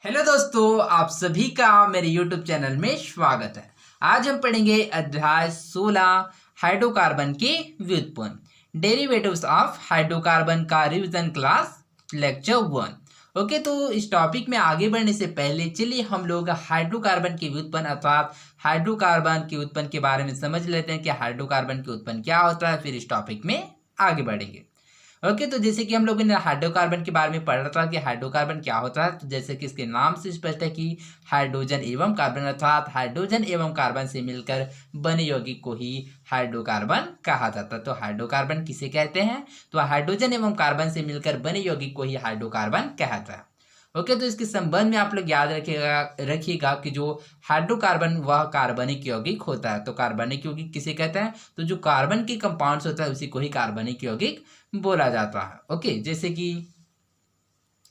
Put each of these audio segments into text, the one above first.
Hello दोस्तों, आप सभी का मेरे YouTube चैनल में स्वागत है। आज हम पढ़ेंगे अध्याय 16 हाइड्रोकार्बन के व्युत्पन्न डेरिवेटिव्स ऑफ हाइड्रोकार्बन का रिवीजन क्लास लेक्चर 1। ओके, तो इस टॉपिक में आगे बढ़ने से पहले चलिए हम लोग हाइड्रोकार्बन के व्युत्पन्न अर्थात हाइड्रोकार्बन के उत्पन्न के बारे में समझ लेते हैं कि हाइड्रोकार्बन के उत्पन्न क्या होता है, फिर इस टॉपिक में आगे बढ़ेंगे। ओके, तो जैसे कि हम लोगों ने हाइड्रोकार्बन के बारे में पढ़ा था कि हाइड्रोकार्बन क्या होता है, तो जैसे कि इसके नाम से स्पष्ट है कि हाइड्रोजन एवं कार्बन अर्थात हाइड्रोजन एवं कार्बन से मिलकर बने यौगिक को ही हाइड्रोकार्बन कहा जाता है। तो हाइड्रोकार्बन किसे कहते हैं? तो हाइड्रोजन एवं कार्बन से मिलकर बने यौगिक को ही हाइड्रोकार्बन कहता है। ओके, तो इसके संबंध में आप लोग याद रखिएगा कि जो हाइड्रोकार्बन वह कार्बनिक यौगिक होता है। तो कार्बनिक यौगिक किसे कहते हैं? तो जो कार्बन के कंपाउंड्स होता है उसी को ही कार्बनिक यौगिक बोला जाता है। ओके, जैसे कि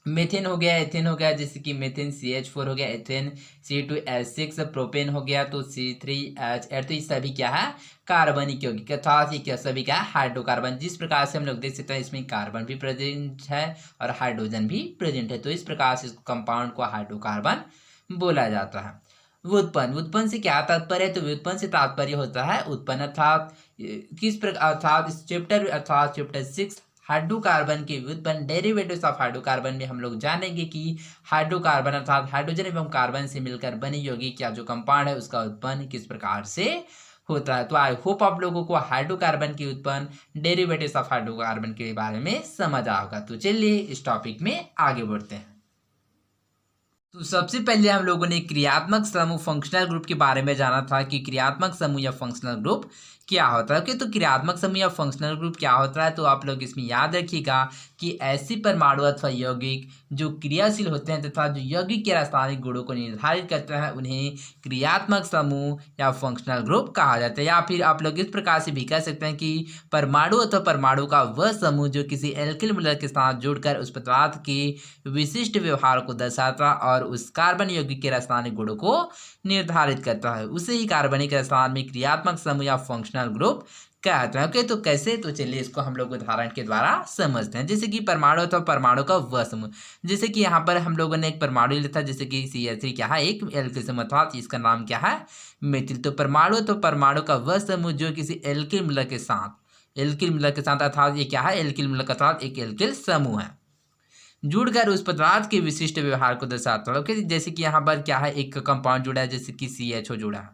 मेथेन हो गया, एथेन हो गया, जैसे कि मेथेन CH4 हो गया, एथेन C2H6, प्रोपेन हो गया तो C3H8। तो ये सभी क्या है? कार्बनिक यौगिक अर्थात ये क्या सभी क्या है? हाइड्रोकार्बन। जिस प्रकार से हम लोग देख सकते हैं इसमें कार्बन भी प्रेजेंट है और हाइड्रोजन भी प्रेजेंट है, तो इस प्रकार से इस कंपाउंड को हाइड्रोकार्बन बोला जाता है। व्युत्पन्न, व्युत्पन्न से क्या तात्पर्य है? तो व्युत्पन्न से तात्पर्य होता है उत्पन्न अर्थात किस प्रकार अर्थात इस चैप्टर अर्थात चैप्टर 6 हाइड्रोकार्बन के व्युत्पन्न डेरिवेटिव्स ऑफ हाइड्रोकार्बन में हम लोग जानेंगे कि हाइड्रोकार्बन अर्थात हाइड्रोजन एवं कार्बन से मिलकर बनी यौगिक या जो कंपाउंड है उसका उत्पन्न किस प्रकार से होता है। तो आई होप आप लोगों को हाइड्रोकार्बन के उत्पन्न डेरिवेटिव्स ऑफ हाइड्रोकार्बन के बारे में समझ आ होगा। तो चलिए इस टॉपिक में आगे बढ़ते हैं। तो सबसे पहले हम लोगों ने क्रियात्मक समूह फंक्शनल ग्रुप के बारे में जाना था कि क्रियात्मक समूह या फंक्शनल ग्रुप क्या होता है। ओके, तो क्रियात्मक समूह या फंक्शनल ग्रुप क्या होता है? तो आप लोग इसमें याद रखिएगा कि ऐसी परमाणु अथवा यौगिक जो क्रियाशील होते हैं तथा जो यौगिक के रासायनिक गुणों को निर्धारित करते हैं उन्हें क्रियात्मक समूह या फंक्शनल ग्रुप कहा जाता है। या फिर आप लोग इस प्रकार से भी कह सकते हैं कि परमाणु अथवा परमाणु का वह समूह जो किसी एल्किल मूलक के साथ जुड़कर उस पदार्थ के विशिष्ट व्यवहार को दर्शाता और उस कार्बन यौगिक के रासायनिक गुणों को निर्धारित करता है, उसे ही कार्बनिक रसायन में क्रियात्मक समूह या फंक्शनल ग्रुप कहते हैं। ओके, तो कैसे? तो चलिए इसको हम लोग उदाहरण के द्वारा समझते हैं। जैसे कि परमाणु तो परमाणु का वह समूह, जैसे कि यहाँ पर हम लोगों ने एक परमाणु लिया था जैसे कि CH3 क्या है? एक एल्किल समूह अर्थात इसका नाम क्या है? मेथिल। तो परमाणु का वह समूह जो किसी एल्किल मूलक के साथ अर्थात ये क्या है? एल्किल मूलक अर्थात एक एल्किल समूह है, जुड़कर उस पदार्थ के विशिष्ट व्यवहार को दर्शाता है। ओके, जैसे कि यहाँ पर क्या है? एक कंपाउंड जुड़ा है जैसे कि CHO जुड़ा है,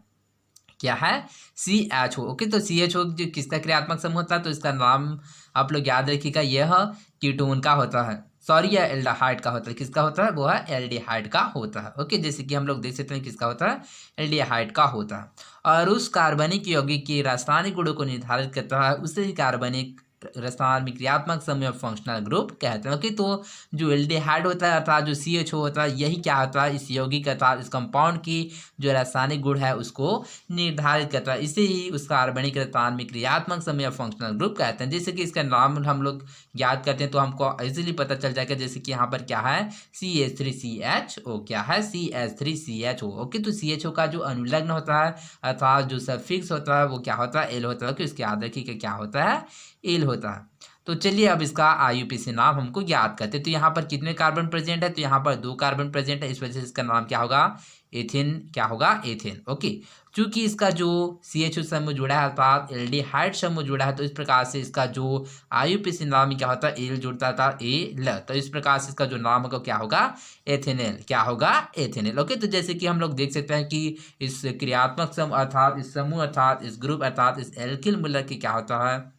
क्या है? CHO। ओके, तो CHO जो किसका क्रियात्मक समूह होता है? तो इसका नाम आप लोग याद रखिएगा, यह कीटोन का होता है, सॉरी यह एल्डिहाइड का होता है। किसका होता है? वो है एल्डिहाइड का होता है। ओके, जैसे कि हम लोग देख सकते हैं किसका होता है? एल्डिहाइड का होता है। और उस कार्बनिक यौगिक के रासायनिक गुणों को निर्धारित करता है, उसे ही कार्बनिक रसायन में क्रियात्मक समूह फंक्शनल ग्रुप कहते हैं। ओके, तो जो एल्डिहाइड होता है अर्थात जो CHO होता है यही क्या होता है? इस यौगिक अर्थात इस कंपाउंड की जो रासायनिक गुण है उसको निर्धारित करता है, इसे ही उस कार्बनिक रसायन में क्रियात्मक समूह फंक्शनल ग्रुप कहते हैं। जैसे कि इसका नाम हम लोग याद करते हैं तो हमको इजीली पता चल जाएगा। जैसे कि यहाँ पर क्या है? CH3CHO। क्या है? CH3CHO। ओके, तो CHO का जो अनुलग्न होता है अर्थात जो सफिक्स होता है वो क्या होता है? L होता है। कि उसके याद रखिए कि क्या होता है? L होता है। तो चलिए अब इसका IUPAC नाम हमको याद करते हैं। तो यहाँ पर कितने कार्बन प्रेजेंट है? तो यहाँ पर 2 कार्बन प्रेजेंट है, इस वजह से इसका नाम क्या होगा? एथेन। क्या होगा? एथेन। ओके, चूंकि इसका जो CHO समूह जुड़ा है अर्थात एल्डिहाइड समूह जुड़ा है तो इस प्रकार से इसका जो IUPAC नाम क्या होता है? एल जुड़ता था, एल। तो इस प्रकार से इसका जो नाम होगा क्या होगा? एथेनेल। क्या होगा? एथेनेल। ओके, तो जैसे कि हम लोग देख सकते हैं कि इस क्रियात्मक समूह अर्थात इस समूह अर्थात इस ग्रुप अर्थात इस एल्किल मूलक की क्या होता है?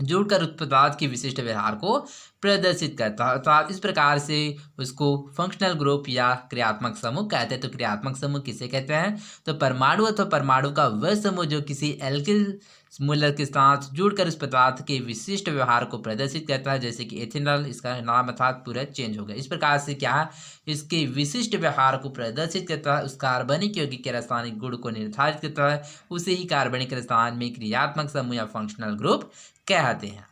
जुड़कर उस पदार्थ की विशिष्ट व्यवहार को प्रदर्शित करता है अर्थात इस प्रकार से उसको फंक्शनल ग्रुप या क्रियात्मक समूह कहते हैं। तो क्रियात्मक समूह किसे कहते हैं? तो परमाणु अथवा परमाणु का वह समूह जो किसी एल्किल मूलक के साथ जुड़कर उस पदार्थ के विशिष्ट व्यवहार को प्रदर्शित करता है, जैसे कि एथेनॉल, इसका नाम अर्थात पूरा चेंज हो गया। इस प्रकार से क्या है? इसके विशिष्ट व्यवहार को प्रदर्शित करता है, उस कार्बनिक यौगिक के रासायनिक गुण को निर्धारित करता है, उसे ही कार्बनिक रसायन में क्रियात्मक समूह या फंक्शनल ग्रुप कहते हैं।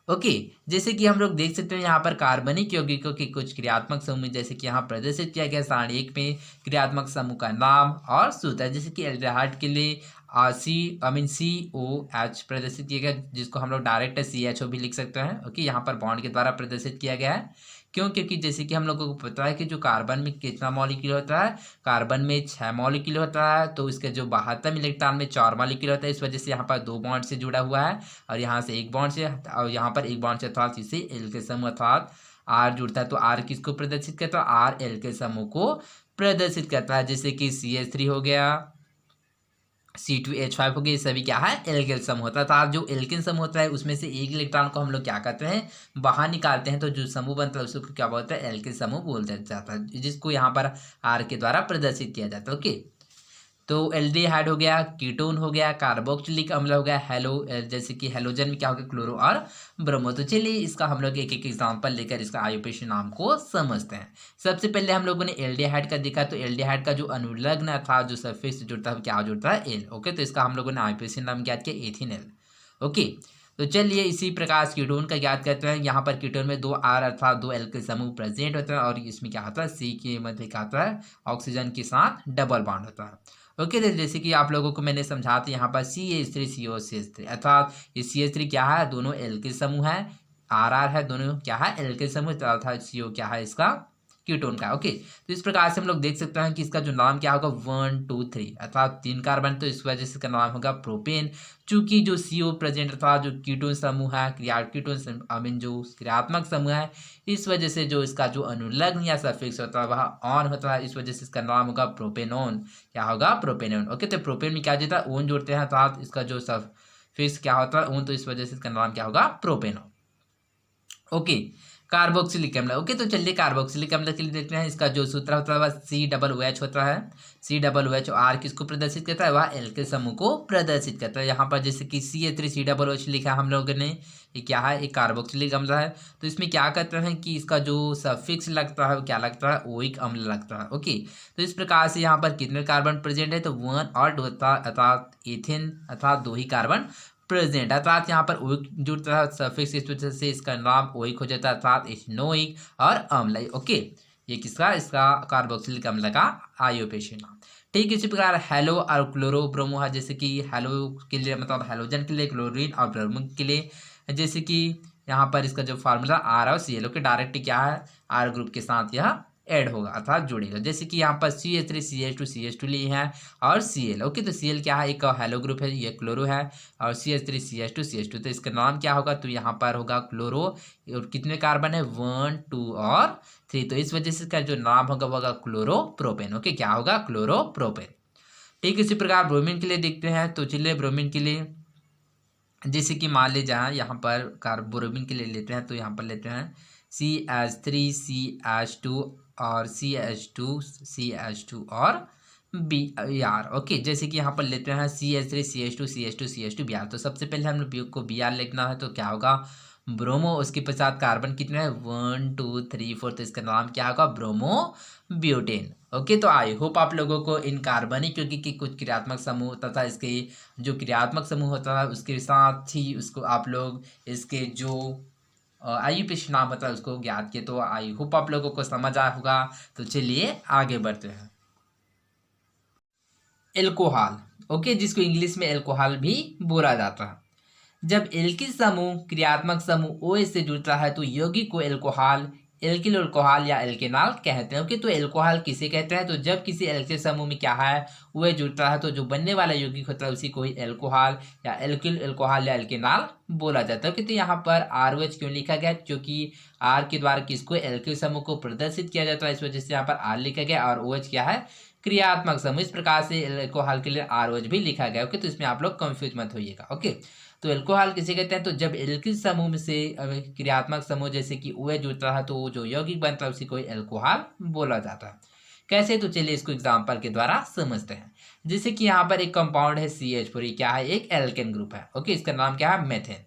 ओके, जैसे कि हम लोग देख सकते हैं यहाँ पर कार्बनिक यौगिकों के कुछ क्रियात्मक समूह जैसे कि यहाँ प्रदर्शित किया गया सारणी 1 में क्रियात्मक समूह का नाम और सूत्र। जैसे कि एल्डिहाइड के लिए COH प्रदर्शित किया गया जिसको हम लोग डायरेक्ट CHO भी लिख सकते हैं। ओके, यहाँ पर बॉन्ड के द्वारा प्रदर्शित किया गया है। क्यों? क्योंकि जैसे कि हम लोगों को पता है कि जो कार्बन में कितना मॉलिक्यूल होता है, कार्बन में 6 मॉलिक्यूल होता है, तो इसके जो 72 इलेक्ट्रॉन में 4 मॉलिक्यूल होता है, इस वजह से यहाँ पर 2 बॉन्ड से जुड़ा हुआ है और यहाँ से 1 बॉन्ड से और यहाँ पर 1 बॉन्ड से, अर्थात इसे एल के समूह अर्थात आर जुड़ता है। तो आर किसको प्रदर्शित करता है? आर एल के समूह को प्रदर्शित करता है। जैसे कि CH3 हो गया, C2H5 हो गया, ये सभी क्या है? एल्केन समूह होता है। तो जो एल्केन समूह होता है उसमें से एक इलेक्ट्रॉन को हम लोग क्या करते हैं? बाहर निकालते हैं, तो जो समूह बनता है उसको क्या बोलते हैं? एल्केन समूह बोलते जाता है, जिसको यहाँ पर आर के द्वारा प्रदर्शित किया जाता है। ओके, तो एल्डिहाइड हो गया, कीटोन हो गया, कार्बोक्सिलिक अम्ल हो गया, जैसे कि हेलोजन में क्या हो गया? क्लोरो और ब्रोमो। तो चलिए इसका हम लोग एक एक एग्जांपल लेकर इसका आयुपेश नाम को समझते हैं। सबसे पहले हम लोगों ने एल्डिहाइड का देखा, तो एल्डिहाइड का जो अनुलग्न अर्थात जो सफिक्स से जुड़ता है क्या जुड़ता है? एल। ओके, तो इसका हम लोगों ने आयुपेश नाम ज्ञात किया एथिनल। ओके, तो चलिए इसी प्रकार कीटोन का ज्ञात करते हैं। यहाँ पर कीटोन में 2 आर अर्थात 2 एल के समूह प्रेजेंट होता है और इसमें क्या होता है? सी के मध्य क्या होता है? ऑक्सीजन के साथ डबल बॉन्ड होता है। ओके, तो जैसे कि आप लोगों को मैंने समझा था यहाँ पर CH3 COCH3 अर्थात ये CH3 क्या है? दोनों एल के समूह है, RR है, दोनों क्या है? एल के समूह, अर्थात CO क्या है? इसका कीटोन का। ओके, तो इस प्रकार से हम लोग देख सकते हैं कि इसका जो नाम क्या होगा? 1 2 3 अर्थात 3 कार्बन, तो इस वजह से इसका नाम होगा प्रोपेन। चूंकि जो CO प्रेजेंट अर्थात जो कीटोन समूह है, कीटोन जो क्रियात्मक समूह है, इस वजह से जो इसका जो अनुलग्न या सफिक्स होता है वह ऑन होता है, इस वजह से इसका नाम होगा प्रोपेनोन। क्या होगा? प्रोपेनोन। ओके, तो प्रोपेन में क्या होता है? ओन जोड़ते हैं, अर्थात इसका जो सफिक्स क्या होता है? ओन, तो इस वजह से इसका नाम क्या होगा? प्रोपेनोन। ओके, कार्बोक्सिलिक अम्ल। ओके, तो चलिए कार्बोक्सिलिक अम्ल के लिए देखते हैं। इसका जो सूत्र होता है वह COOH होता है। COOH आर किसको प्रदर्शित करता है? वह एल के समूह को प्रदर्शित करता है। यहाँ पर जैसे कि CH3COOH लिखा है हम लोगों ने, ये क्या है? एक कार्बोक्सिलिक अम्ल है। तो इसमें क्या करते हैं कि इसका जो सफिक्स लगता है वो क्या लगता है? ओइक अम्ल लगता है। ओके, तो इस प्रकार से यहाँ पर कितने कार्बन प्रेजेंट है? तो 1 और 2 अर्थात एथेन अर्थात 2 ही कार्बन प्रेजेंट, अर्थात यहाँ पर ओइक जुड़ता है सफिक्स, इस वजह से इसका नाम ओइक हो जाता है, अर्थात इथेनोइक और अम्ल। ओके, ये किसका? इसका कार्बोक्सिलिक अम्ल का आयुपेश नाम। ठीक इसी प्रकार हेलो और क्लोरो ब्रोमो है। जैसे कि हेलो के लिए मतलब हेलोजन के लिए, क्लोरीन और ब्रोमीन के लिए, जैसे कि यहाँ पर इसका जो फार्मूला आर और CL के डायरेक्ट क्या है? आर ग्रुप के साथ यह ऐड होगा अर्थात जुड़ेगा। जैसे कि यहाँ पर CH3 CH2 लिए हैं और Cl। ओके, तो Cl क्या है? एक हेलो ग्रुप है, ये क्लोरो है, और CH3 CH2 तो इसका नाम क्या होगा? तो यहाँ पर होगा क्लोरो। और कितने कार्बन है? 1 2 और 3, तो इस वजह से इसका जो नाम होगा वो होगा क्लोरोप्रोपेन। ओके, क्या होगा? क्लोरोप्रोपेन। ठीक इसी प्रकार ब्रोमीन के लिए देखते हैं। तो चलिए ब्रोमीन के लिए जैसे कि मान लीजिए यहाँ पर ब्रोमीन के लिए लेते हैं, तो यहाँ पर लेते हैं CH3 CH2 और CH2 और Br। ओके, जैसे कि यहाँ पर लेते हैं CH3 CH2 Br। तो सबसे पहले हम लोग को Br लिखना है, तो क्या होगा? ब्रोमो। उसके पश्चात कार्बन कितने हैं? 1 2 3 4, तो इसका नाम क्या होगा? Bromo butane. ओके, तो आई होप आप लोगों को इन कार्बनिक यौगिक के कुछ क्रियात्मक समूह तथा इसके जो क्रियात्मक समूह होता है उसके साथ ही उसको आप लोग इसके जो आयुपेश नाम होता है उसको ज्ञात किए। तो आई होप आप लोगों को समझ आया होगा। तो चलिए आगे बढ़ते हैं। एल्कोहल, ओके, जिसको इंग्लिश में एल्कोहल भी बोला जाता है। जब एल्किल समूह क्रियात्मक समूह OH से जुड़ता है तो यौगिक को एल्कोहल, एल्किल अल्कोहल या एल्केनॉल कहते हैं। ओके, तो एल्कोहल किसे कहते हैं? तो जब किसी एल्किल समूह में क्या है? OH जुड़ता है तो जो बनने वाला यौगिक होता है उसी को ही एल्कोहल या एल्किल अल्कोहल या एल्केनॉल बोला जाता है। ओके, तो यहाँ पर RH क्यों लिखा गया? क्योंकि R के द्वारा किसको? एल्किल समूह को प्रदर्शित किया जाता है, इस वजह से यहाँ पर R लिखा गया। और OH क्या है? क्रियात्मक समूह। इस प्रकार से एल्कोहल के लिए RH भी लिखा गया। ओके, तो इसमें आप लोग कंफ्यूज मत होइएगा। ओके, तो एल्कोहल किसे कहते हैं? तो जब एल्किल समूह में से क्रियात्मक समूह जैसे कि OH जुड़ता है तो जो यौगिक बनता है उसी को एल्कोहल बोला जाता है। कैसे? तो चलिए इसको एग्जांपल के द्वारा समझते हैं। जैसे कि यहाँ पर एक कंपाउंड है CH4, क्या है? एक एल्केन ग्रुप है। ओके, इसका नाम क्या है? मेथेन।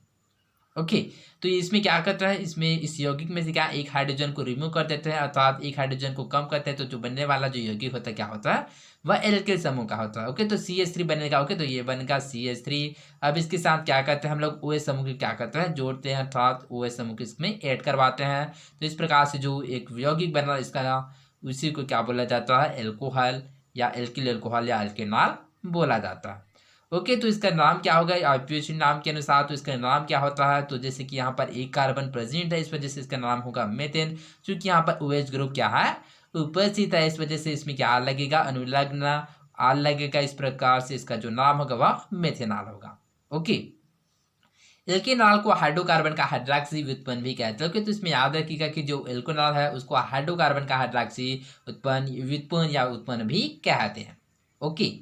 ओके, तो इसमें क्या करता है? इसमें इस यौगिक में से क्या एक हाइड्रोजन को रिमूव कर देते हैं, अर्थात एक हाइड्रोजन को कम करते हैं, तो जो बनने वाला जो यौगिक होता है क्या होता है? वह एल्किल समूह का होता है। ओके, तो CH3 बनेगा। ओके, तो ये बनेगा CH3। अब इसके साथ क्या करते हैं हम लोग? OH समूह के क्या करते हैं? जोड़ते हैं, अर्थात OH समूह के इसमें ऐड करवाते हैं। तो इस प्रकार से जो एक यौगिक बना इसका उसी को क्या बोला जाता है? एल्कोहल या एल्किल अल्कोहल या एल्केनॉल बोला जाता है। ओके, तो इसका नाम क्या होगा आईयूपीएसी नाम के अनुसार? तो इसका नाम क्या होता है? तो जैसे कि यहाँ पर एक कार्बन प्रेजेंट है, इस वजह से इसका नाम होगा मेथेन। क्योंकि यहाँ पर OH ग्रुप क्या है, उपस्थित है, इस वजह से इसमें क्या लगेगा, अनुलग्न आल लगेगा। इस प्रकार से इसका जो नाम होगा वह मेथेनॉल होगा। ओके, एल्केनॉल को हाइड्रोकार्बन का हाइड्रॉक्सी व्युत्पन्न भी कहते हैं। ओके, तो इसमें याद रखिएगा कि जो एल्केनॉल है उसको हाइड्रोकार्बन का हाइड्रॉक्सी व्युत्पन्न या उत्पन्न भी कहते हैं। ओके,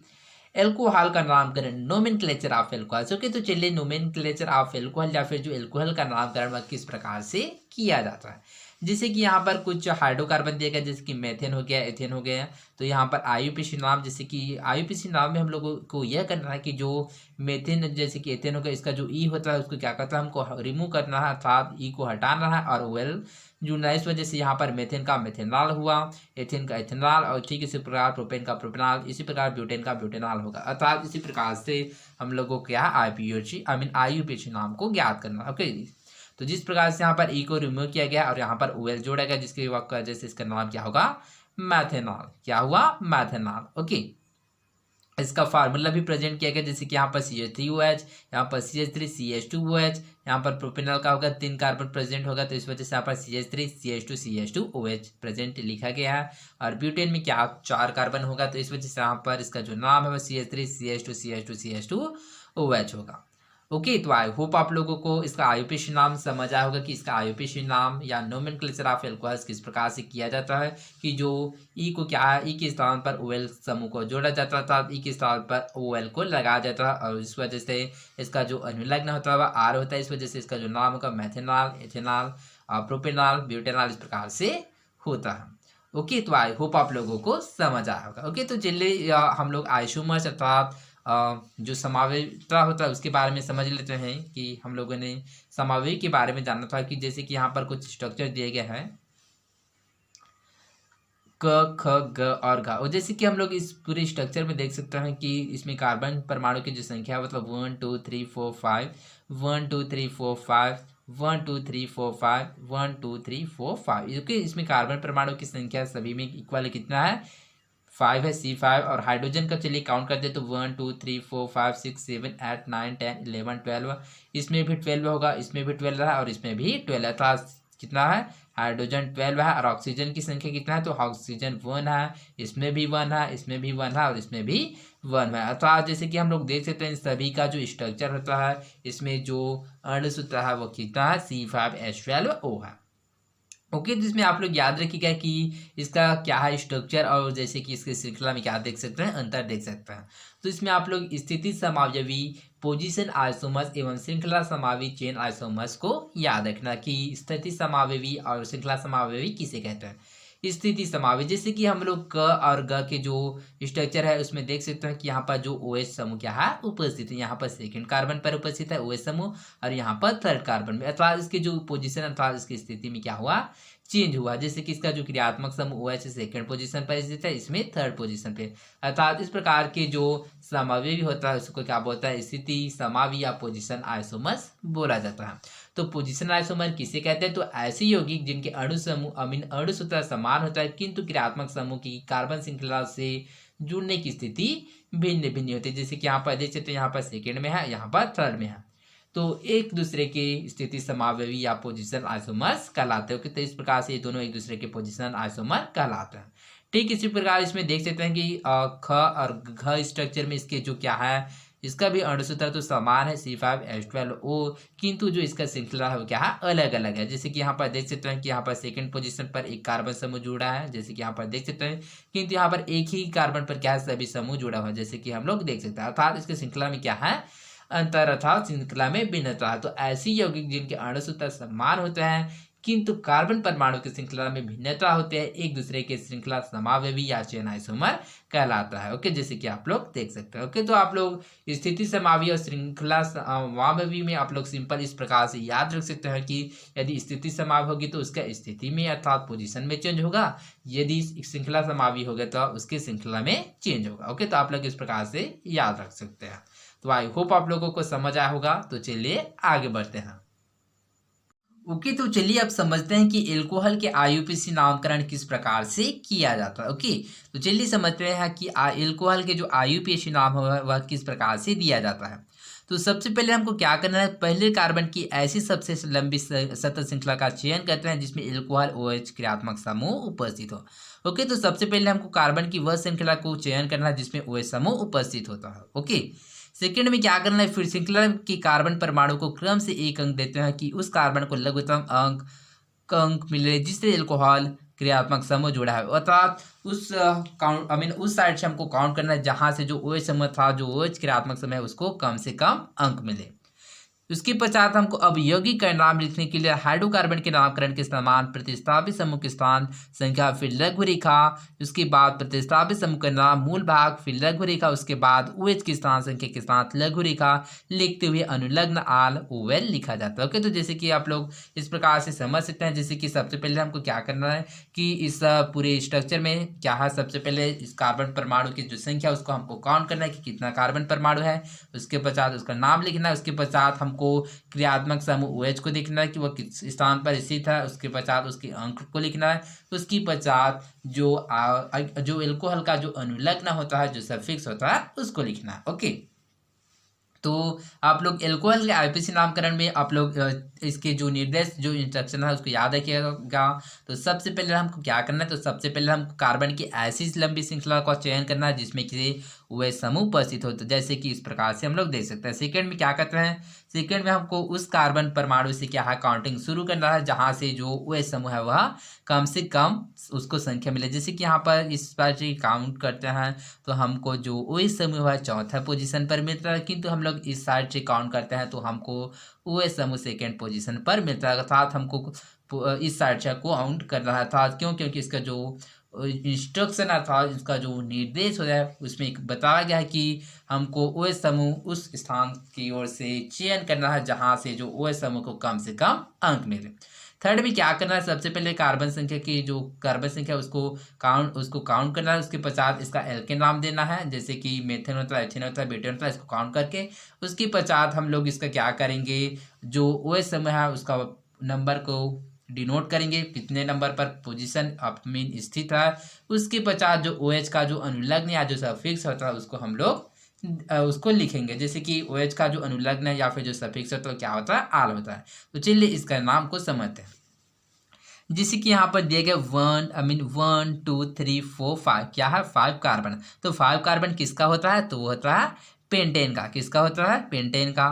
एल्कोहल का नामकरण, नोमेनक्लेचर ऑफ एल्कोहल। ओके, तो चलिए नोमेनक्लेचर ऑफ एल्कोहल या फिर जो एल्कोहल का नामकरण वह किस प्रकार से किया जाता है। जैसे कि यहाँ पर कुछ हाइड्रोकार्बन दिया गया, जैसे कि मेथेन हो गया, एथेन हो गया। तो यहाँ पर आईयूपीएसी नाम, जैसे कि आईयूपीएसी नाम में हम लोगों को यह करना है कि जो मेथेन जैसे कि एथेन हो गया, इसका जो ई होता है उसको क्या करता है, हमको रिमूव करना है, अर्थात ई को हटाना है और वेल जुड़ना है। इस वजह से यहाँ पर मेथेन का मेथेनॉल हुआ, एथेन का एथेनॉल, और ठीक इसी प्रकार प्रोपेन का प्रोपेनॉल, इसी प्रकार ब्यूटेन का ब्यूटेनॉल होगा। अर्थात इसी प्रकार से हम लोगों को क्या आईयूपीएसी नाम को ज्ञात करना। ओके, तो जिस प्रकार से यहाँ पर ई को रिमूव किया गया और यहाँ पर OL जोड़ा गया, जिसकी वजह से इसका नाम क्या होगा, मैथेनॉल। क्या हुआ, मैथेनॉल। ओके, इसका फार्मूला भी प्रेजेंट किया गया, जैसे कि यहाँ पर CH3OH, यहाँ पर CH3CH2OH, यहाँ पर प्रोपेनॉल का होगा 3 कार्बन प्रेजेंट होगा, तो इस वजह से यहाँ पर CH3CH2CH2OH प्रेजेंट लिखा गया है। और ब्यूटेन में क्या 4 कार्बन होगा, तो इस वजह से यहाँ पर इसका जो नाम है वह CH3CH2CH2CH2OH होगा। ओके, तो आई होप आप लोगों को इसका आईयूपीएसी नाम समझ आया होगा कि इसका आईयूपीएसी नाम या नोमेनक्लेचर ऑफ एल्कोहल्स किस प्रकार से किया जाता है, कि जो ई को क्या है, ई के स्थान पर OL समूह को जोड़ा जाता था, ई के स्थान पर OL को लगाया जाता है, और इस वजह से इसका जो अनुलग्न होता है वह R होता है। इस वजह से इसका जो नाम होगा मैथेनॉल, एथेनॉल, प्रोपेनॉल, ब्यूटेनॉल इस प्रकार से होता है। ओके, तो आई होप आप लोगों को समझ आया होगा। ओके, तो चलिए हम लोग आइसोमर्स अर्थात जो समावेशिता होता है उसके बारे में समझ लेते हैं, कि हम लोगों ने समावेश के बारे में जानना था, कि जैसे कि यहाँ पर कुछ स्ट्रक्चर दिए गए हैं क, ख, ग और घ, और जैसे कि हम लोग इस पूरे स्ट्रक्चर में देख सकते हैं कि इसमें कार्बन परमाणु की जो संख्या है मतलब 1 2 3 4 5 1 2 3 4 5 1 2 3 4 5 1 2 3 4 5, क्योंकि इसमें कार्बन परमाणु की संख्या सभी में इक्वल कितना है, 5 है, C5। और हाइड्रोजन का चलिए काउंट करते तो 1 2 3 4 5 6 7 8 9 10 11 12, इसमें भी 12 होगा, इसमें भी 12 है और इसमें भी 12 है। तो कितना है, हाइड्रोजन 12 है। और ऑक्सीजन की संख्या कितना है, तो ऑक्सीजन 1 है, इसमें भी 1 है, इसमें भी 1 है और इसमें भी 1 है। अर्थात जैसे कि हम लोग देख सकते हैं सभी का जो स्ट्रक्चर होता है, इसमें जो अणु होता है वो कितना है, C5H12O है। ओके, तो इसमें आप लोग याद रखिएगा कि इसका क्या है स्ट्रक्चर, और जैसे कि इसके श्रृंखला में क्या देख सकते हैं, अंतर देख सकते हैं। तो इसमें आप लोग स्थिति समावयवी, पोजीशन आइसोमर्स एवं श्रृंखला समावयवी चेन आइसोमर्स को याद रखना, कि स्थिति समावयवी और श्रृंखला समावयवी किसे कहते हैं। स्थिति समावयवी, जैसे कि हम लोग क और ग के जो स्ट्रक्चर है उसमें देख सकते हैं कि यहाँ पर जो OH समूह क्या है, उपस्थित है। यहाँ पर सेकंड कार्बन पर उपस्थित है OH समूह, और यहाँ पर थर्ड कार्बन में, अर्थात इसकी जो पोजीशन अर्थात इसकी स्थिति में क्या हुआ, चेंज हुआ। जैसे कि इसका जो क्रियात्मक समूह OH सेकंड पोजीशन पर स्थित है, इसमें थर्ड पोजीशन पे। अर्थात इस प्रकार के जो समावयवी होता है उसको क्या बोलता है, स्थिति समावयवी या पोजीशन आइसोमर्स बोला जाता है। तो पोजीशन आइसोमर किसे कहते हैं, तो ऐसे यौगिक जिनके अणु समूह अमीन अणु सूत्र समान होता है, किंतु क्रियात्मक समूह की कार्बन श्रृंखला से जुड़ने की स्थिति भिन्न भिन्न होती है। जैसे कि यहाँ पर देख सकते हैं, यहाँ पर सेकेंड में है, यहाँ पर थर्ड में है, तो एक दूसरे के स्थिति समावयवी या पोजीशन आइसोमर्स कहलाते हैं। तो इस प्रकार से ये दोनों एक दूसरे के पोजीशन आइसोमर कहलाते हैं। ठीक इसी प्रकार इसमें देख सकते हैं कि ख और घ स्ट्रक्चर में इसके जो क्या है, इसका भी अणु सूत्र तो समान है C5H12O, किंतु जो इसका श्रृंखला है वो क्या है, अलग अलग है। जैसे कि यहाँ पर देख सकते हैं कि यहाँ पर सेकंड पोजीशन पर एक कार्बन समूह जुड़ा है, जैसे कि यहाँ पर देख सकते हैं, किंतु यहाँ पर एक ही कार्बन पर क्या है, सभी समूह जुड़ा हुआ है, जैसे कि हम लोग देख सकते हैं। अर्थात इसके श्रृंखला में क्या है, अंतर अर्थात श्रृंखला में भिन्नता है। तो ऐसी यौगिक जिनके अणु सूत्र समान होते हैं किंतु कार्बन परमाणु की श्रृंखला में भिन्नता होती है, एक दूसरे के श्रृंखला समावयवी या चेन आइसोमर कहलाता है। ओके, जैसे कि आप लोग देख सकते हैं। ओके, तो आप लोग स्थिति समावयवी और श्रृंखला समावयवी में आप लोग सिंपल इस प्रकार से याद रख सकते हैं कि यदि स्थिति समावयवी होगी तो उसका स्थिति में अर्थात पोजीशन में चेंज होगा, यदि श्रृंखला समावयवी होगा तो उसके श्रृंखला में चेंज होगा। ओके, तो आप लोग इस प्रकार से याद रख सकते हैं। तो आई होप आप लोगों को समझ आया होगा। तो चलिए आगे बढ़ते हैं। ओके, तो चलिए अब समझते हैं कि एल्कोहल के आईयूपीएसी नामकरण किस प्रकार से किया जाता है। ओके, तो चलिए समझते हैं कि एल्कोहल के जो आईयूपीएसी नाम है वह किस प्रकार से दिया जाता है। तो सबसे पहले हमको क्या करना है, पहले कार्बन की ऐसी सबसे लंबी सतह श्रृंखला का चयन करते हैं जिसमें एल्कोहल OH क्रियात्मक समूह उपस्थित हो। ओके, तो सबसे पहले हमको कार्बन की वह श्रृंखला को चयन करना है जिसमें OH समूह उपस्थित होता है। ओके, सेकेंड में क्या करना है, फिर श्रृंखला की कार्बन परमाणु को क्रम से एक अंक देते हैं कि उस कार्बन को लघुत्तम अंक मिले जिससे एल्कोहल क्रियात्मक समूह जुड़ा है, अर्थात उस काउंट उस साइड से हमको काउंट करना है जहां से जो OH समूह था, जो OH क्रियात्मक समूह है, उसको कम से कम अंक मिले। उसके पश्चात हमको अब यौगिक का नाम लिखने के लिए हाइड्रोकार्बन के नामकरण के समान प्रतिस्थापित समूह के स्थान संख्या फिर लघु रेखा, उसके बाद प्रतिस्थापित समूह का नाम मूल भाग फिर लघु रेखा, उसके बाद OH की स्थान संख्या के साथ लघु रेखा लिखते हुए अनुलग्न आल OL लिखा जाता है। ओके, तो जैसे कि आप लोग इस प्रकार से समझ सकते हैं, जैसे कि सबसे पहले हमको क्या करना है कि इस पूरे स्ट्रक्चर में क्या है, सबसे पहले इस कार्बन परमाणु की जो संख्या उसको हमको काउंट करना है कि कितना कार्बन परमाणु है, उसके पश्चात उसका नाम लिखना है, उसके पश्चात हमको क्रियात्मक समूह OH को देखना है कि वह किस स्थान पर स्थित है, उसके पश्चात उसके अंक को लिखना है, उसके पश्चात जो एल्कोहल का जो अनुलग्न होता है, जो सफिक्स होता है, उसको लिखना है। ओके, तो आप लोग एल्कोहल के आईयूपीएसी नामकरण में आप लोग इसके जो निर्देश जो इंस्ट्रक्शन है उसको याद रखिएगा। तो सबसे पहले हमको क्या करना है, तो सबसे पहले हमको कार्बन की ऐसी लंबी श्रृंखला का चयन करना है जिसमें कि वह समूह उपस्थित हो, तो जैसे कि इस प्रकार से हम लोग देख सकते हैं। सेकंड में क्या करते हैं, सेकंड में हमको उस कार्बन परमाणु से क्या है काउंटिंग शुरू करना है जहां से जो OH समूह है वह कम से कम उसको संख्या मिले। जैसे कि यहाँ पर इस बार काउंट करते हैं तो हमको जो OH समूह है चौथा पोजीशन पर मिलता है, किंतु हम लोग इस साइड से काउंट करते हैं तो हमको OH समूह सेकेंड पोजीशन पर मिलता है, अर्थात हमको इस साइड से काउंट करना है था। क्यों? क्योंकि इसका जो इंस्ट्रक्शन था, इसका जो निर्देश हो है उसमें बताया गया है कि हमको OH समूह उस स्थान की ओर से चयन करना है जहां से जो OH समूह को कम से कम अंक मिले। थर्ड में क्या करना है, सबसे पहले कार्बन संख्या की जो कार्बन संख्या उसको काउंट करना है, उसके पश्चात इसका एल्केन नाम देना है, जैसे कि मेथेन होता है, एथेन होता है, ब्यूटेन होता है, इसको काउंट करके उसके पश्चात हम लोग इसका क्या करेंगे, जो OH समूह है उसका नंबर को डिनोट करेंगे, कितने नंबर पर पोजीशन मीन स्थित है। उसके पश्चात जो OH का जो अनुलग्न या जो सफिक्स होता है उसको हम लोग उसको लिखेंगे, जैसे कि OH का जो अनुलग्न है या फिर जो सफिक्स होता है क्या होता है, आल होता है। तो चलिए इसका नाम को समझते हैं। जैसे कि यहाँ पर दिए गए 1 2 3 4 5 क्या है, 5 कार्बन। तो 5 कार्बन किसका होता है, तो वो होता है पेंटेन का। किसका होता है, पेंटेन का।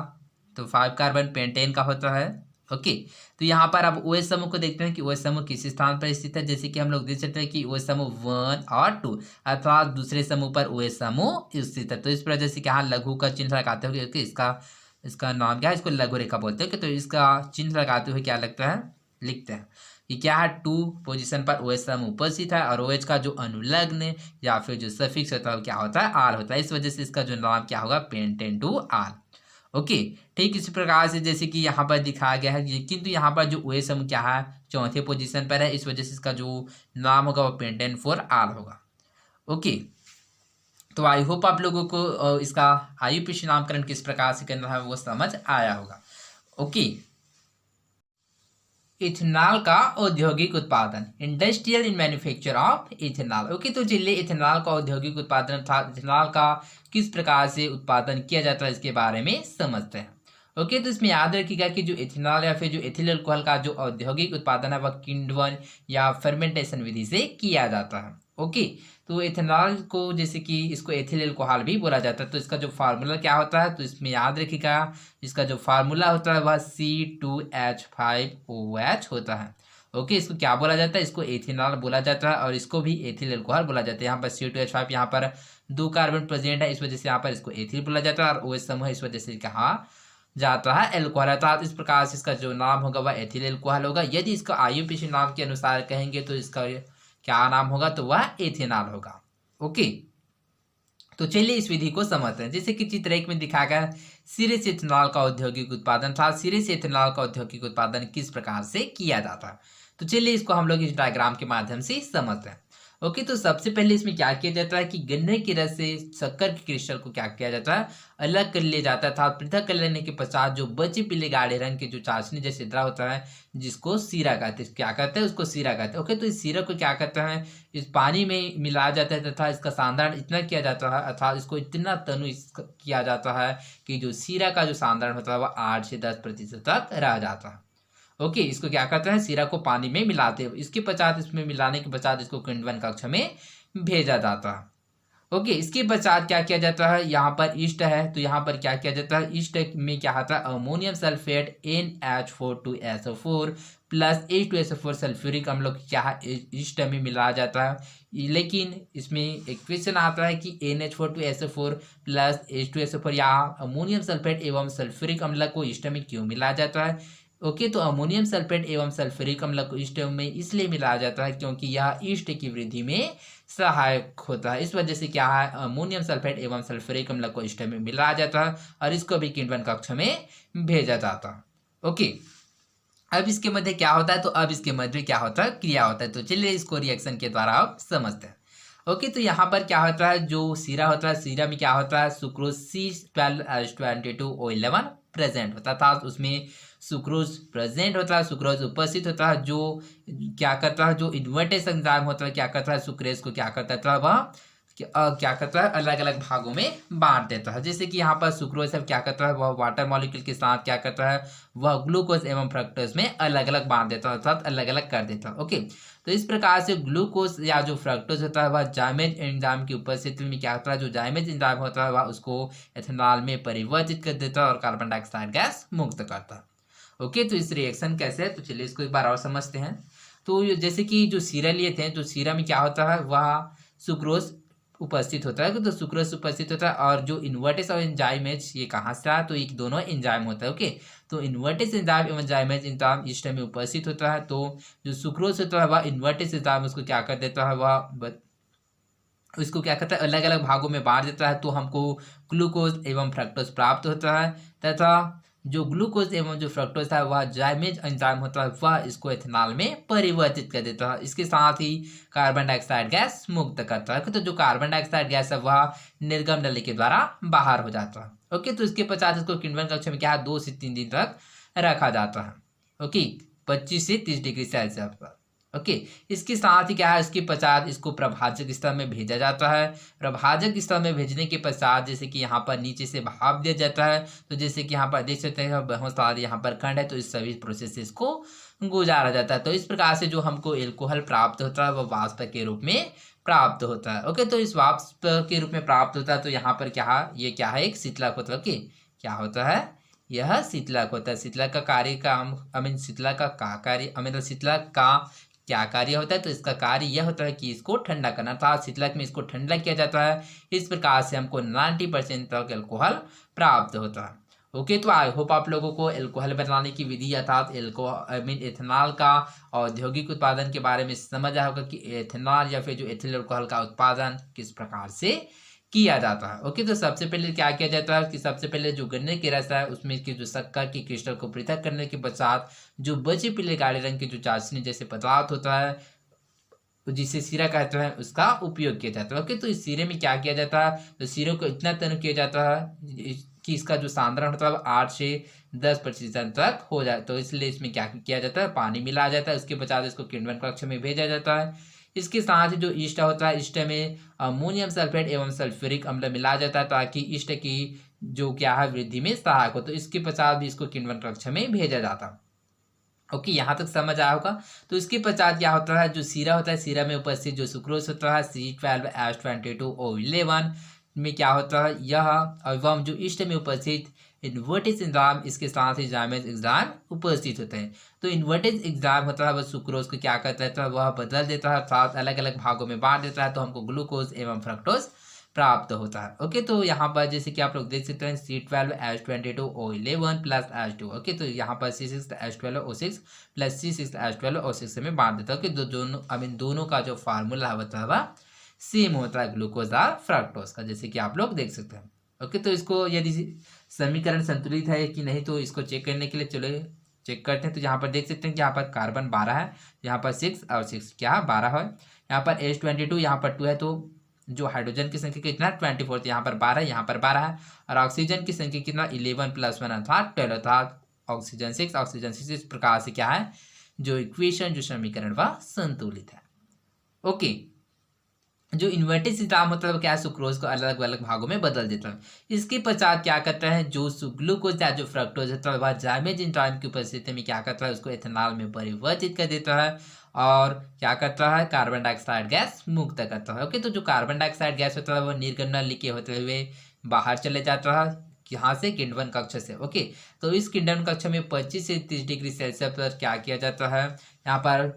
तो 5 कार्बन पेंटेन का होता है। ओके, तो यहाँ पर अब OH समूह को देखते हैं कि OH समूह किस स्थान पर स्थित है। जैसे कि हम लोग देख सकते हैं कि OH समूह 1 और 2 अर्थात दूसरे समूह पर OH समूह स्थित है। तो इस वजह से यहाँ लघु का चिन्ह लगाते हो कि इसका नाम क्या है, इसको लघु रेखा बोलते हैं। तो इसका चिन्ह लगाते हुए क्या लगता है, लिखते हैं कि क्या है, 2 पोजीशन पर OH समूह उपस्थित है और OH का जो अनुलग्न या फिर जो सफिक्स होता है क्या होता है, आल होता है। इस वजह से इसका जो नाम क्या होगा, पेंटेन टू आल। ओके, ठीक इसी प्रकार से जैसे कि यहाँ पर दिखाया गया है, किंतु यहाँ पर जो OH समूह क्या है चौथे पोजीशन पर है, इस वजह से इसका जो नाम होगा वो पेंटेन फॉर आल होगा। ओके, तो आई होप आप लोगों को इसका आईयूपीएसी नामकरण किस प्रकार से करना है वो समझ आया होगा। ओके, इथेनॉल का औद्योगिक उत्पादन, industrial in manufacture of ethanol. Okay, तो चलिए इथेनॉल का औद्योगिक उत्पादन था, इथेनॉल का किस प्रकार से उत्पादन किया जाता है इसके बारे में समझते हैं। ओके, तो इसमें याद रखिएगा कि जो इथेनॉल या फिर जो एथिल अल्कोहल का जो औद्योगिक उत्पादन है वह किण्वन या फर्मेंटेशन विधि से किया जाता है। ओके, तो इथेनॉल को जैसे कि इसको एथिल अल्कोहल भी बोला जाता है। तो इसका जो फार्मूला क्या होता है, तो इसमें याद रखिएगा इसका जो फार्मूला होता है वह C2H5OH होता है। ओके, इसको क्या बोला जाता है, इसको एथिनॉल बोला जाता है और इसको भी एथिल अल्कोहल बोला जाता है। यहाँ पर C2H5 यहाँ पर 2 कार्बन प्रेजेंट है, इस वजह से यहाँ पर इसको एथिल बोला जाता है और OH समूह इस वजह से कहा जाता है अल्कोहल। अर्थात इस प्रकार से इसका जो नाम होगा वह एथिल अल्कोहल होगा। यदि इसका आईयूपीएसी नाम के अनुसार कहेंगे तो इसका क्या नाम होगा, तो वह एथेनॉल होगा। ओके, तो चलिए इस विधि को समझते हैं। जैसे कि चित्र 1 में दिखाया गया सिरे से इथेनॉल का औद्योगिक उत्पादन था। सिरे से इथेनॉल का औद्योगिक उत्पादन किस प्रकार से किया जाता है, तो चलिए इसको हम लोग इस डायग्राम के माध्यम से समझते हैं। ओके, तो सबसे पहले इसमें क्या किया जाता है कि गन्ने के रस से शक्कर के क्रिस्टल को क्या किया जाता है, अलग कर लिया जाता था। पृथक कर लेने के पश्चात जो बची पीले गाढ़े रंग की जो चाशनी जैसे द्रव होता है जिसको सीरा कहते हैं, क्या कहते हैं उसको सीरा कहते हैं। ओके, तो इस सीरा को क्या कहते हैं, इस पानी में मिलाया जाता है तथा इसका सांद्रण इतना किया जाता है अर्थात इसको इतना तनु किया जाता है कि जो सीरा का जो सांद्रण होता है वह 8 से 10% तक रह जाता है। ओके, इसको क्या करते हैं, सीरा को पानी में मिलाते हैं। इसके पश्चात इसमें मिलाने के पश्चात इसको किण्वन कक्ष में भेजा जाता है। ओके, इसके पश्चात क्या किया जाता है, यहाँ पर ईस्ट है तो यहाँ पर क्या किया जाता है, ईस्ट में क्या होता है ammonium sulphate NH4 plus H2SO4 sulphuric अम्ल को क्या है ईस्ट में मिलाया जाता है। लेकिन इसमें एक क्वेश्चन आता है कि NH4 प्लस H2SO4 या अमोनियम सल्फेट एवं सल्फ्यूरिक अम्ल को ईस्ट में क्यों मिलाया जाता है। ओके, तो अमोनियम सल्फेट एवं सल्फ्यूरिक अम्ल को ईस्ट में इसलिए मिलाया जाता है क्योंकि यह ईस्ट की वृद्धि में सहायक होता है। इस वजह से क्या है अमोनियम सल्फेट एवं सल्फ्यूरिक अम्ल को ईस्ट में मिलाया जाता है और इसको भी किण्वन कक्ष में भेजा जाता है। ओके, अब इसके मध्य क्या होता है, तो अब इसके मध्य क्या होता है, क्रिया होता है। तो चलिए इसको रिएक्शन के द्वारा आप समझते हैं। ओके, तो यहाँ पर क्या होता है, जो सीरा होता है सीरा में क्या होता है सुक्रोज C12H22O11 प्रेजेंट होता था, उसमें सुक्रोज प्रेजेंट होता है, सुक्रोज उपस्थित होता है, जो क्या करता है, जो इन्वर्टेज एंजाइम होता है क्या करता है सुक्रेज को क्या करता है वह क्या करता है अलग अलग भागों में बांट देता है। जैसे कि यहाँ पर सुक्रोज क्या करता है वह वाटर मॉलिक्यूल के साथ क्या करता है वह ग्लूकोज एवं फ्रक्टोज में अलग अलग बांट देता है अर्थात अलग अलग कर देता है। ओके, तो इस प्रकार से ग्लूकोज या जो फ्रक्टोज होता है वह जाइमेज एंजाइम की उपस्थिति में क्या होता है, जो जाइमेज एंजाइम होता है वह उसको एथेनॉल में परिवर्तित कर देता है और कार्बन डाइऑक्साइड गैस मुक्त करता है। ओके, तो इस रिएक्शन कैसे है, तो चलिए इसको एक बार और समझते हैं। तो जैसे कि जो सीरा लिए थे तो सीरा में क्या होता है वह सुक्रोज उपस्थित होता है, तो सुक्रोज उपस्थित होता है और जो इन्वर्टेज और एंजाइमेज ये कहाँ से आया, तो एक दोनों एंजाइम होता है। ओके, तो इन्वर्टेज एंजाइम एवं जाइमेज एंजाइम इस टाइम में उपस्थित होता है, तो जो सुक्रोज होता है वह इन्वर्टेज एंजाइम उसको क्या कर देता है वह इसको क्या करता है अलग अलग भागों में बांट देता है, तो हमको ग्लूकोज एवं फ्रक्टोज प्राप्त होता है तथा जो ग्लूकोज एवं जो फ्रक्टोज है वह जाइमेज एंजाइम होता है वह इसको एथेनॉल में परिवर्तित कर देता है। इसके साथ ही कार्बन डाइऑक्साइड गैस मुक्त करता है, तो जो कार्बन डाइऑक्साइड गैस है वह निर्गम नली के द्वारा बाहर हो जाता है। ओके, तो इसके पश्चात इसको किण्वन कक्ष में क्या है 2 से 3 दिन तक रखा जाता है। ओके, 25 से 30 डिग्री सेल्सियस पर। ओके, इसके साथ ही क्या है इसके पश्चात इसको प्रभाजक स्तर में भेजा जाता है। प्रभाजक स्तर में भेजने के पश्चात जैसे कि यहाँ पर नीचे से भाप दिया जाता है, तो जैसे कि यहाँ पर देख सकते हैं बहुत सारे यहाँ पर खंड है, तो इस सभी प्रोसेस से इसको गुजारा जाता है। तो इस प्रकार से जो हमको एल्कोहल प्राप्त होता है वह वाष्प के रूप में प्राप्त होता है। ओके, तो इस वाष्प के रूप में प्राप्त होता है, तो यहाँ पर क्या है ये क्या है एक शीतलक होता है। ओके, क्या होता है यह शीतलक होता है। शीतलक का कार्य का शीतलक का कार्य शीतलक का क्या कार्य होता है, तो इसका कार्य यह होता है कि इसको ठंडा करना था, शीतलक में इसको ठंडा किया जाता है। इस प्रकार से हमको 90% तक एल्कोहल प्राप्त होता है। ओके, तो आई होप आप लोगों को एल्कोहल बनाने की विधि अर्थात एथेनॉल का औद्योगिक उत्पादन के बारे में समझ आया होगा कि एथेनॉल या फिर जो एथिल अल्कोहल का उत्पादन किस प्रकार से किया जाता है। ओके, तो सबसे पहले क्या किया जाता है कि सबसे पहले जो गन्ने के रस है उसमें की जो शक्कर की क्रिस्टल को पृथक करने के पश्चात जो बचे पीले गाढ़े रंग की जो चाशनी जैसे पदार्थ होता है जिसे सीरा कहते हैं उसका उपयोग किया जाता है। ओके, तो इस सीरे में क्या किया जाता है, तो सीरे को इतना तनु किया जाता है कि इसका जो सांद्रण होता है 8 से 10% तक हो जाए, तो इसलिए इसमें क्या किया जाता है पानी मिलाया जाता है। उसके पश्चात इसको किण्वन कक्ष में भेजा जाता है। इसके साथ ही जो ईस्ट होता है ईस्ट में अमोनियम सल्फेट एवं सल्फ्यूरिक अम्ल मिलाया जाता है ताकि ईस्ट की जो क्या है वृद्धि में सहायक हो, तो इसके पश्चात भी इसको किण्वन कक्ष में भेजा जाता है। ओके, यहाँ तक समझ आया होगा। तो इसके पश्चात क्या होता है जो सीरा होता है सीरा में उपस्थित जो सुक्रोज होता है C12H22O11 में क्या होता है यह एवं जो ईस्ट में उपस्थित इन्वर्टेज एंजाइम इसके साथ ही जाइमेज एंजाइम उपस्थित होते हैं। तो इन्वर्टेज एंजाइम होता है वह सुक्रोज को क्या करता है वह बदल देता है अर्थात अलग अलग भागों में बांट देता है, तो हमको ग्लूकोज एवं फ्रक्टोज प्राप्त होता है। ओके, तो यहाँ पर जैसे कि आप लोग देख सकते हैं C12H22O11 प्लस H2। ओके, तो यहाँ पर C6H12O6 प्लस C6H12O6 में बांट देता है। ओके, दोनों का जो फार्मूला होता है वह सेम होता है ग्लूकोज और फ्रक्टोज का, जैसे कि आप लोग देख सकते हैं। ओके, तो इसको यदि समीकरण संतुलित है कि नहीं तो इसको चेक करने के लिए चलो चेक करते हैं तो यहाँ पर देख सकते हैं कि यहाँ पर कार्बन 12 है, यहाँ पर 6 और 6 क्या 12 है, यहाँ पर H22 यहाँ पर 2 है, तो जो हाइड्रोजन की संख्या कितना 24, तो यहाँ पर 12, यहाँ पर 12 है, और ऑक्सीजन की संख्या कितना 11 + 1 अर्थात 12, अर्थात ऑक्सीजन 6 ऑक्सीजन 6। इस प्रकार से क्या है जो इक्वेशन जो समीकरण वह संतुलित है। ओके, जो इन्वर्टेड सिस्टम मतलब क्या है सुक्रोज को अलग अलग भागों में बदल देता है। इसके पश्चात क्या करता है जो ग्लूकोज या जो फ्रक्टोज होता है वह जाइमेज एंजाइम की उपस्थिति में क्या करता है उसको एथेनॉल में परिवर्तित कर देता है और क्या करता है कार्बन डाइऑक्साइड गैस मुक्त करता है। ओके, तो जो कार्बन डाइऑक्साइड गैस होता है वो निर्गमन के होते हुए बाहर चले जाता है यहाँ से किण्वन कक्ष से। ओके, तो इस किण्वन कक्ष में 25 से 30 डिग्री सेल्सियस पर क्या किया जाता है, यहाँ पर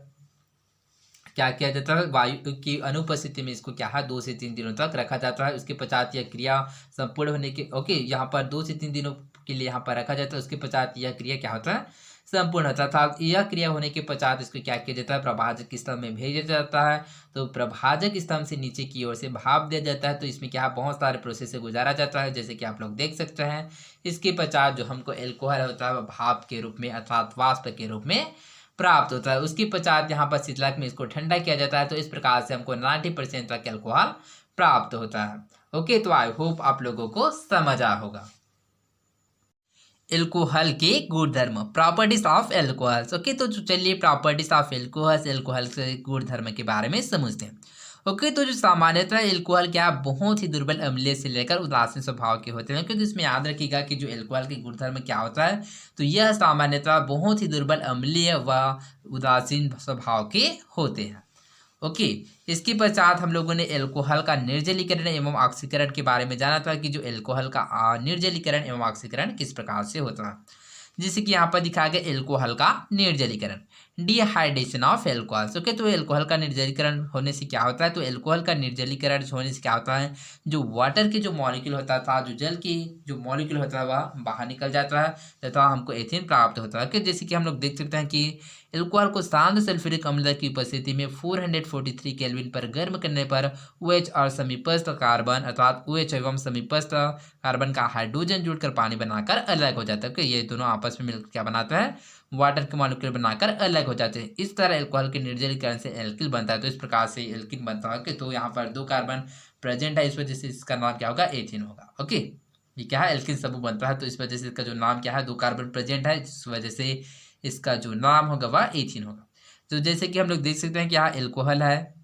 क्या किया जाता है वायु की अनुपस्थिति में इसको क्या है 2 से 3 दिनों तक रखा जाता है। उसके पश्चात यह क्रिया संपूर्ण होने के यहाँ पर 2 से 3 दिनों के लिए यहाँ पर रखा जाता है। उसके पश्चात यह क्रिया क्या होता है संपूर्ण होता था। यह क्रिया होने के पश्चात इसको क्या किया जाता है प्रभाजक स्तंभ में भेजा जाता है। तो प्रभाजक स्तंभ से नीचे की ओर से भाप दिया जाता है। तो इसमें क्या बहुत सारे प्रोसेस से गुजारा जाता है जैसे कि आप लोग देख सकते हैं। इसके पश्चात जो हमको एल्कोहल होता है वह भाप के रूप में अर्थात वाष्प के रूप में प्राप्त होता है। उसके पश्चात यहाँ पर शीतलक में इसको ठंडा किया जाता है। तो इस प्रकार से हमको 90% तक एल्कोहल प्राप्त होता है। ओके, तो आई होप आप लोगों को समझ आ होगा। एल्कोहल के गुणधर्म प्रॉपर्टीज ऑफ एल्कोहल्स। ओके, तो चलिए प्रॉपर्टीज ऑफ एल्कोहल्स एल्कोहल के गुणधर्म के बारे में समझते हैं। ओके, तो जो सामान्यतः एल्कोहल क्या बहुत ही दुर्बल अम्लीय से लेकर उदासीन स्वभाव के होते हैं। क्योंकि इसमें याद रखिएगा कि जो एल्कोहल के गुणधर्म क्या होता है तो यह सामान्यतः बहुत ही दुर्बल अम्लीय व उदासीन स्वभाव के होते हैं। ओके, इसके पश्चात हम लोगों ने एल्कोहल का निर्जलीकरण एवं ऑक्सीकरण के बारे में जाना था कि जो एल्कोहल का निर्जलीकरण एवं ऑक्सीकरण किस प्रकार से होता है। जैसे कि यहाँ पर दिखाया गया एल्कोहल का निर्जलीकरण डिहाइड्रेशन ऑफ एल्कोहल्स। ओके, तो एल्कोहल का निर्जलीकरण होने से क्या होता है तो एल्कोहल का निर्जलीकरण होने से क्या होता है जो वाटर के जो मॉलिक्यूल होता था जो जल की जो मॉलिक्यूल होता है वह बाहर निकल जाता है तथा हमको एथेन प्राप्त होता है। जैसे कि हम लोग देख सकते हैं कि एल्कोहल को शांत सल्फ्यूरिक अम्ल की उपस्थिति में 443 केल्विन पर गर्म करने पर OH और समीपस्थ कार्बन अर्थात OH एवं समीपस्थ कार्बन का हाइड्रोजन जुड़कर पानी बनाकर अलग हो जाता है। कि ये दोनों आपस में मिलकर क्या बनाता है वाटर के मॉलिक्यूल बनाकर अलग हो जाते हैं। इस तरह एल्कोहल के निर्जलीकरण से एल्किल बनता है। तो इस प्रकार से एल्किन बनता है कि तो यहाँ पर 2 कार्बन प्रेजेंट है इस वजह से इसका नाम क्या होगा एथीन होगा। ओके, ये क्या है एल्किन समूह बनता है तो इस वजह से इसका जो नाम क्या है 2 कार्बन प्रेजेंट है इस वजह से इसका जो नाम होगा वह एथीन होगा। तो जैसे कि हम लोग देख सकते हैं कि यहाँ एल्कोहल है,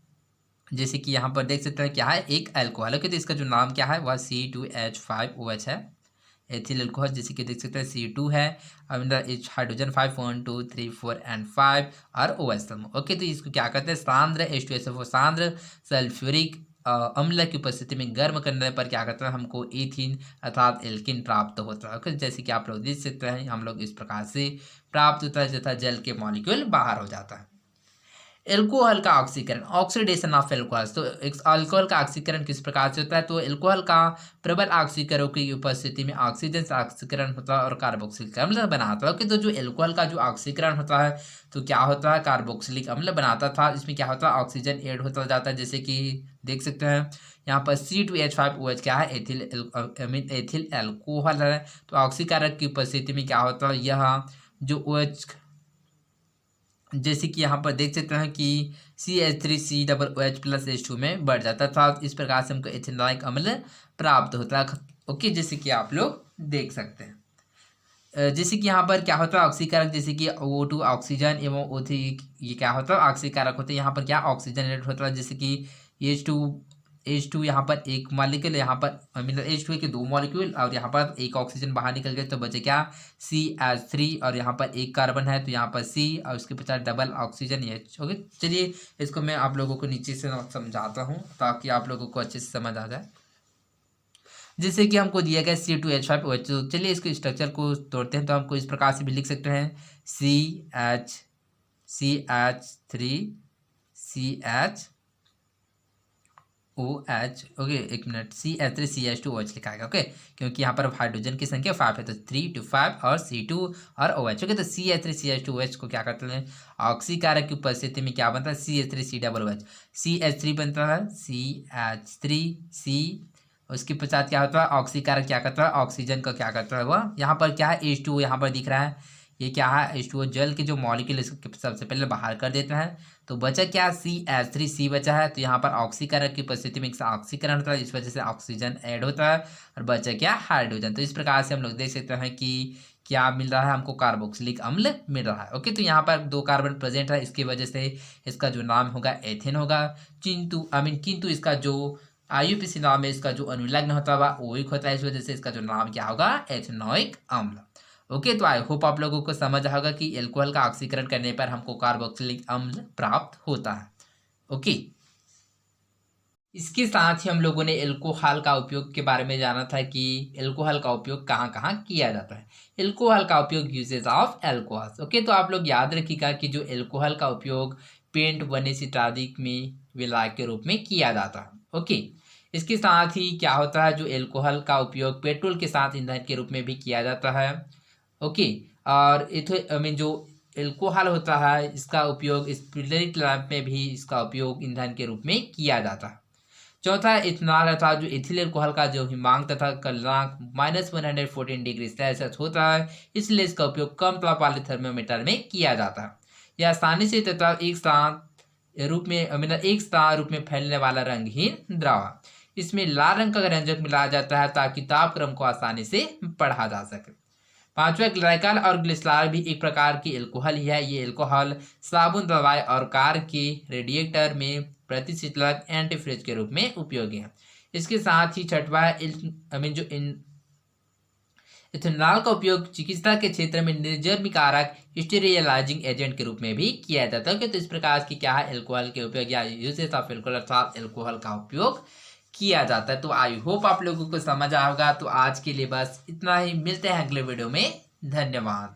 जैसे कि यहाँ पर देख सकते हैं क्या है एक एल्कोहल है। तो इसका जो नाम क्या है वह C2H5OH है एथिल एल्कोहल। जैसे कि देख सकते हैं C2 है हाइड्रोजन 5 1 2 3 4 एंड 5 और OH समूह। ओके, तो इसको क्या कहते हैं सांद्र H2SO4 सांद्र सल्फ्यूरिक अम्ल की उपस्थिति में गर्म करने पर क्या करता है हमको एथीन अर्थात एल्किन प्राप्त होता है। ओके, जैसे कि आप लोग देख सकते हैं हम लोग इस प्रकार से प्राप्त होता है तथा जल के मॉलिक्यूल बाहर हो जाता है। एल्कोहल का ऑक्सीकरण ऑक्सीडेशन ऑफ एल्कोहल। तो अल्कोहल का ऑक्सीकरण किस प्रकार से होता है तो एल्कोहल का प्रबल ऑक्सीकरणों की उपस्थिति में ऑक्सीजन से ऑक्सीकरण होता है और कार्बोक्सिलिक अम्ल बनाता है। ओके, तो जो एल्कोहल का जो ऑक्सीकरण होता है तो क्या होता है कार्बोक्सिलिक अम्ल बनाता था। इसमें क्या होता है ऑक्सीजन ऐड होता जाता है। जैसे कि देख सकते हैं यहाँ पर C2H5OH क्या है एथिल एल्कोहल है। तो ऑक्सीकारक की उपस्थिति में क्या होता है यह जो OH जैसे कि यहाँ पर देख सकते हैं कि CH3COOH+H2 में बढ़ जाता था। इस प्रकार से हमको एथेनॉइक अम्ल प्राप्त होता है। ओके, जैसे कि आप लोग देख सकते हैं जैसे कि यहाँ पर क्या होता है ऑक्सीकारक जैसे कि O2 ऑक्सीजन एवं O3 ये क्या होता है ऑक्सीकारक होते हैं। यहाँ पर क्या ऑक्सीजन एड होता है जैसे कि H2 यहाँ पर एक मॉलिक्यूल यहाँ पर मतलब H2 के 2 मॉलिक्यूल और यहाँ पर एक ऑक्सीजन बाहर निकल गए तो बचे क्या CH3 और यहाँ पर एक कार्बन है तो यहाँ पर C और उसके पचास डबल ऑक्सीजन H। ओके, चलिए इसको मैं आप लोगों को नीचे से समझाता हूँ ताकि आप लोगों को अच्छे से समझ आ जाए। जैसे कि हमको दिया गया C2H5OH। तो चलिए इसके स्ट्रक्चर को तोड़ते हैं तो हमको इस प्रकार से भी लिख सकते हैं CH3CH OH। ओके, एक मिनट CH3CH2OH लिखा है। ओके, क्योंकि यहाँ पर हाइड्रोजन की संख्या 5 है तो 3 to 5 और C2 और OH। ओके, तो CH3CH2OH को क्या करते हैं ऑक्सीकारक की उपस्थिति में क्या बनता है CH3COOH CH3 बनता है CH3C। उसके पश्चात क्या होता है ऑक्सीकारक क्या करता है ऑक्सीजन का क्या करता है वह यहाँ पर क्या है H2 यहाँ पर दिख रहा है ये क्या है, H2O जल के जो मॉलिक्यूल सबसे पहले बाहर कर देते हैं। तो बचा क्या, CH3 बचा है। तो यहाँ पर ऑक्सीकरण की उपस्थिति में ऑक्सीकरण होता है, इस वजह से ऑक्सीजन ऐड होता है और बचा क्या, हाइड्रोजन। तो इस प्रकार से हम लोग देख सकते हैं कि क्या मिल रहा है हमको, कार्बोक्सिलिक अम्ल मिल रहा है। ओके, तो यहाँ पर 2 कार्बन प्रेजेंट है, इसकी वजह से इसका जो नाम होगा एथेन होगा। किंतु इसका जो IUPAC नाम है, इसका जो अनुलग्न होता है ओइक होता है, इस वजह से इसका जो नाम क्या होगा, एथेनोइक अम्ल। ओके, तो आई होप आप लोगों को समझ होगा कि एल्कोहल का ऑक्सीकरण करने पर हमको कार्बोक्सिलिक अम्ल प्राप्त होता है। ओके, इसके साथ ही हम लोगों ने एल्कोहल का उपयोग के बारे में जाना था कि एल्कोहल का उपयोग कहाँ कहाँ किया जाता है। एल्कोहल का उपयोग, यूजेज ऑफ एल्कोहल्स। ओके, तो आप लोग याद रखिएगा कि जो एल्कोहल का उपयोग पेंट, वर्निश इत्यादि में विलायक के रूप में किया जाता है। ओके, इसके साथ ही क्या होता है, जो एल्कोहल का उपयोग पेट्रोल के साथ ईंधन के रूप में भी किया जाता है। ओके, और जो एल्कोहल होता है, इसका उपयोग स्पिरिट लैंप में भी इसका उपयोग ईंधन के रूप में किया जाता है। चौथा इथेनॉल अर्थात जो इथिल एल्कोहल का जो हिमांक तथा गलनांक -114 डिग्री सेल्सियस होता है, इसलिए इसका उपयोग कम ताप वाले थर्मोमीटर में किया जाता है। यह आसानी से तथा एक साथ रूप में फैलने वाला रंगहीन द्रव है। इसमें लाल रंग का रंजक मिलाया जाता है ताकि तापक्रम को आसानी से पढ़ा जा सके। पांचवा, ग्लाइकॉल और ग्लिसरॉल भी एक प्रकार की एल्कोहल ही है। ये एल्कोहल साबुन, दवाई और कार के रेडिएटर में प्रतिशीतलक एंटीफ्रीज के रूप में उपयोगी है। इसके साथ ही छठवा इथेनॉल का उपयोग चिकित्सा के क्षेत्र में निर्जमीकारक स्टीरियलाइजिंग एजेंट के रूप में भी किया जाता है। तो इस प्रकार की क्या है, एल्कोहल के उपयोग या यूजेस ऑफ एल्कोहल अर्थात एल्कोहल का उपयोग किया जाता है। तो आई होप आप लोगों को समझ आएगा। तो आज के लिए बस इतना ही, मिलते हैं अगले वीडियो में। धन्यवाद।